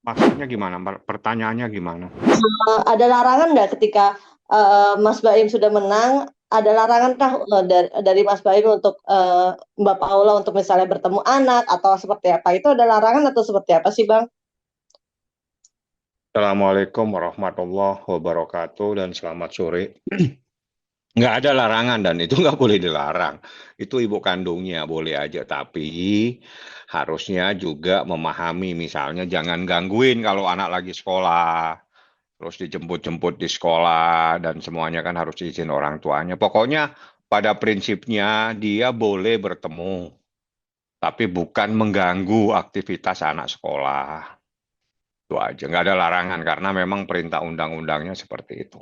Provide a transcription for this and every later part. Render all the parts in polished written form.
Maksudnya gimana? Pertanyaannya gimana? Ada larangan nggak ketika Mas Baim sudah menang? Ada larangan kah dari Mas Baim untuk Mbak Paula untuk misalnya bertemu anak atau seperti apa? Itu ada larangan atau seperti apa sih, Bang? Assalamualaikum warahmatullahi wabarakatuh dan selamat sore. Nggak ada larangan dan itu nggak boleh dilarang. Itu ibu kandungnya boleh aja, tapi harusnya juga memahami misalnya jangan gangguin kalau anak lagi sekolah, terus dijemput-jemput di sekolah dan semuanya kan harus izin orang tuanya. Pokoknya pada prinsipnya dia boleh bertemu, tapi bukan mengganggu aktivitas anak sekolah. Itu aja, nggak ada larangan karena memang perintah undang-undangnya seperti itu.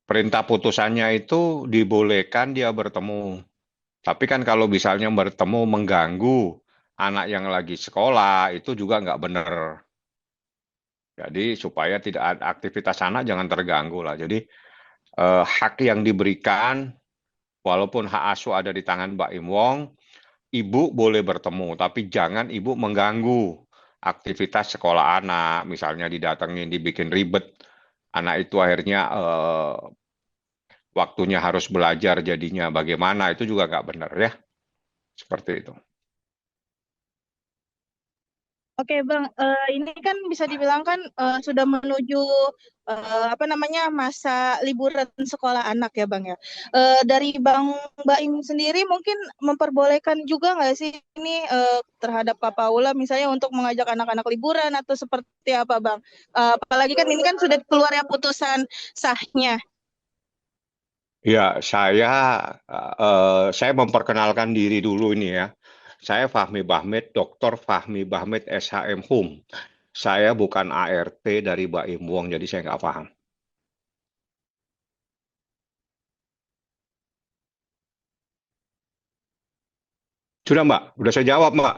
Perintah putusannya itu dibolehkan dia bertemu. Tapi kan kalau misalnya bertemu mengganggu anak yang lagi sekolah, itu juga nggak benar. Jadi supaya tidak ada aktivitas anak jangan terganggu lah. Jadi hak yang diberikan, walaupun hak asuh ada di tangan Mbak Im Wong, ibu boleh bertemu, tapi jangan ibu mengganggu aktivitas sekolah anak. Misalnya didatengin, dibikin ribet, anak itu akhirnya waktunya harus belajar jadinya bagaimana, itu juga nggak benar ya. Seperti itu. Oke Bang, ini kan bisa dibilang kan sudah menuju apa namanya masa liburan sekolah anak ya Bang ya. Dari Bang Baim sendiri mungkin memperbolehkan juga nggak sih ini terhadap Kak Paula misalnya untuk mengajak anak-anak liburan atau seperti apa Bang? Apalagi kan ini kan sudah keluar ya putusan sahnya. Ya, saya memperkenalkan diri dulu ini ya. Saya Fahmi Bahmid, Dr. Fahmi Bahmid SHM HUM. Saya bukan ART dari Baim Wong, jadi saya nggak paham. Sudah Mbak, udah saya jawab Mbak.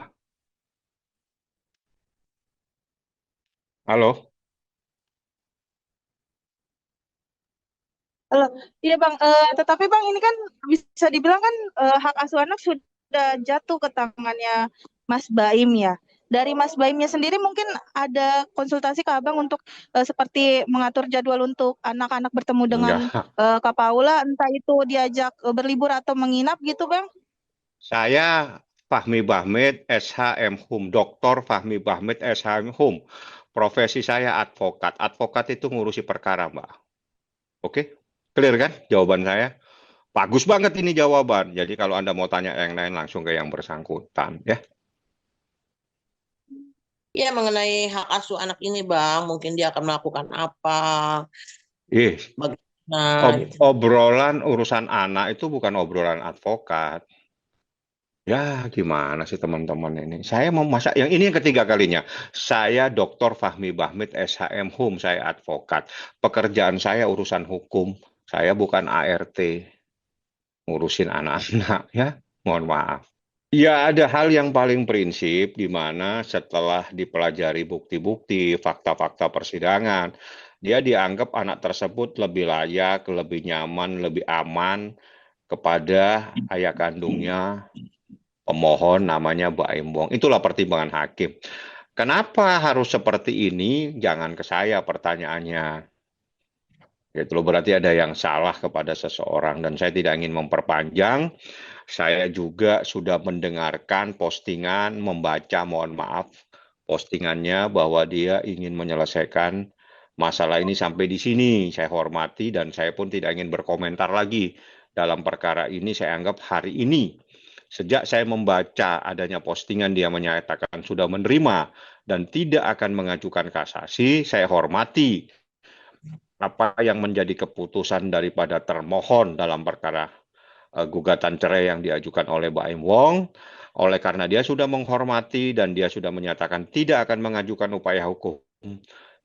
Halo? Halo, iya Bang, tetapi Bang ini kan bisa dibilang kan hak asuh anak sudah jatuh ke tangannya Mas Baim ya. Dari Mas Baimnya sendiri mungkin ada konsultasi ke Abang untuk seperti mengatur jadwal untuk anak-anak bertemu dengan Enggak. Kak Paula, entah itu diajak berlibur atau menginap gitu Bang. Saya Fahmi Bahmid SHM HUM, Dr. Fahmi Bahmid SHM HUM. Profesi saya advokat. Advokat itu ngurusi perkara Mbak. Oke? Clear kan jawaban saya? Bagus banget ini jawaban. Jadi kalau Anda mau tanya yang lain langsung ke yang bersangkutan ya. Ya, mengenai hak asuh anak ini, Bang, mungkin dia akan melakukan apa, Ih, bagaimana, gitu. obrolan urusan anak itu bukan obrolan advokat. Ya, gimana sih teman-teman ini? Saya mau masak yang ini yang ketiga kalinya. Saya Dr. Fahmi Bahmid SHM HUM, saya advokat. Pekerjaan saya urusan hukum. Saya bukan ART, ngurusin anak-anak ya. Mohon maaf. Ya, ada hal yang paling prinsip di mana setelah dipelajari bukti-bukti, fakta-fakta persidangan, dia dianggap anak tersebut lebih layak, lebih nyaman, lebih aman kepada ayah kandungnya, pemohon namanya Baim Wong. Itulah pertimbangan hakim. Kenapa harus seperti ini? Jangan ke saya pertanyaannya. Gitu loh, berarti ada yang salah kepada seseorang dan saya tidak ingin memperpanjang. Saya juga sudah mendengarkan postingan, membaca, mohon maaf, postingannya bahwa dia ingin menyelesaikan masalah ini sampai di sini. Saya hormati dan saya pun tidak ingin berkomentar lagi dalam perkara ini. Saya anggap hari ini, sejak saya membaca adanya postingan dia menyatakan sudah menerima dan tidak akan mengajukan kasasi, saya hormati apa yang menjadi keputusan daripada termohon dalam perkara gugatan cerai yang diajukan oleh Baim Wong. Oleh karena dia sudah menghormati dan dia sudah menyatakan tidak akan mengajukan upaya hukum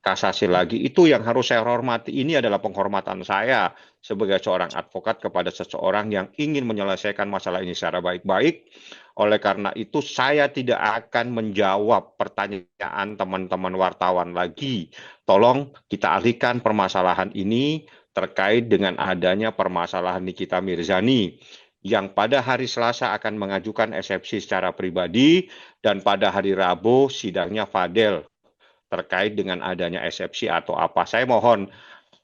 kasasi lagi, itu yang harus saya hormati. Ini adalah penghormatan saya sebagai seorang advokat kepada seseorang yang ingin menyelesaikan masalah ini secara baik-baik. Oleh karena itu, saya tidak akan menjawab pertanyaan teman-teman wartawan lagi. Tolong kita alihkan permasalahan ini terkait dengan adanya permasalahan Nikita Mirzani yang pada hari Selasa akan mengajukan eksepsi secara pribadi, dan pada hari Rabu sidangnya Fadel terkait dengan adanya eksepsi atau apa. Saya mohon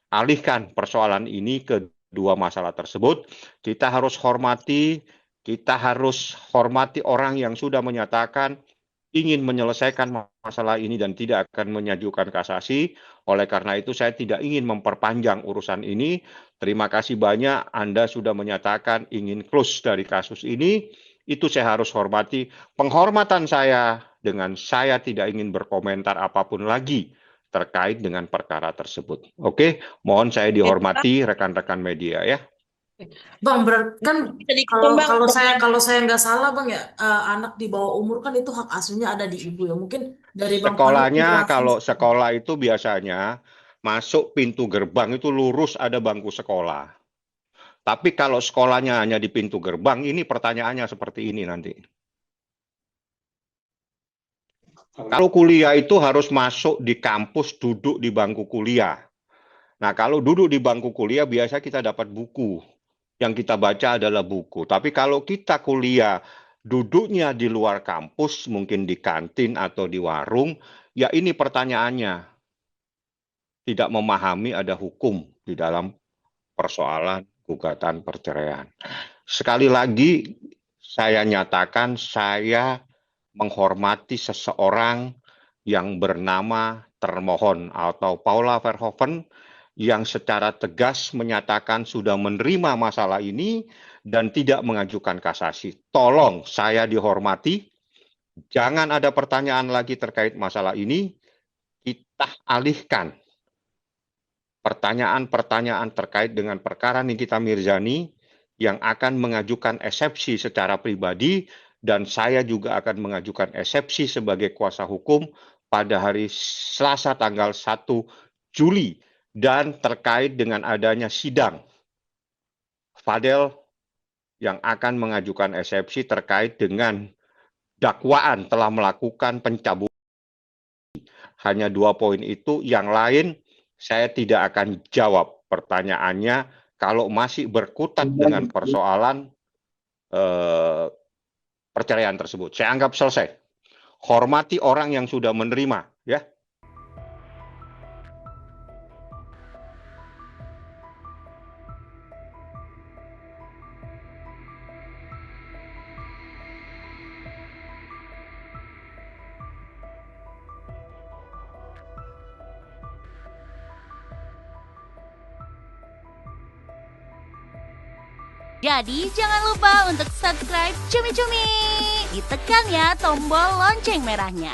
alihkan persoalan ini ke dua masalah tersebut. Kita harus hormati orang yang sudah menyatakan ingin menyelesaikan masalah ini dan tidak akan mengajukan kasasi. Oleh karena itu saya tidak ingin memperpanjang urusan ini. Terima kasih banyak Anda sudah menyatakan ingin close dari kasus ini. Itu saya harus hormati. Penghormatan saya dengan saya tidak ingin berkomentar apapun lagi terkait dengan perkara tersebut. Oke, mohon saya dihormati rekan-rekan media ya. Bang, kan Sedikit kalau Bang. kalau saya nggak salah Bang ya, anak di bawah umur kan itu hak asuhnya ada di ibu ya. Mungkin dari Bang Fahmi Sekolahnya, dijelasin. kalau sekolah itu biasanya masuk pintu gerbang itu lurus ada bangku sekolah. Tapi kalau sekolahnya hanya di pintu gerbang, ini pertanyaannya seperti ini nanti. Kalau kuliah itu harus masuk di kampus, duduk di bangku kuliah. Nah, kalau duduk di bangku kuliah biasa kita dapat buku. Yang kita baca adalah buku. Tapi kalau kita kuliah duduknya di luar kampus, mungkin di kantin atau di warung, ya ini pertanyaannya. Tidak memahami ada hukum di dalam persoalan gugatan perceraian. Sekali lagi, saya nyatakan saya menghormati seseorang yang bernama termohon atau Paula Verhoeven yang secara tegas menyatakan sudah menerima masalah ini dan tidak mengajukan kasasi. Tolong saya dihormati, jangan ada pertanyaan lagi terkait masalah ini, kita alihkan pertanyaan-pertanyaan terkait dengan perkara Nikita Mirzani yang akan mengajukan eksepsi secara pribadi, dan saya juga akan mengajukan eksepsi sebagai kuasa hukum pada hari Selasa tanggal 1 Juli. Dan terkait dengan adanya sidang Fadel yang akan mengajukan eksepsi terkait dengan dakwaan telah melakukan pencabulan. Hanya 2 poin itu, yang lain saya tidak akan jawab pertanyaannya kalau masih berkutat dengan persoalan perceraian tersebut. Saya anggap selesai. Hormati orang yang sudah menerima, ya. Jadi jangan lupa untuk subscribe Cumi Cumi. Ditekan ya tombol lonceng merahnya.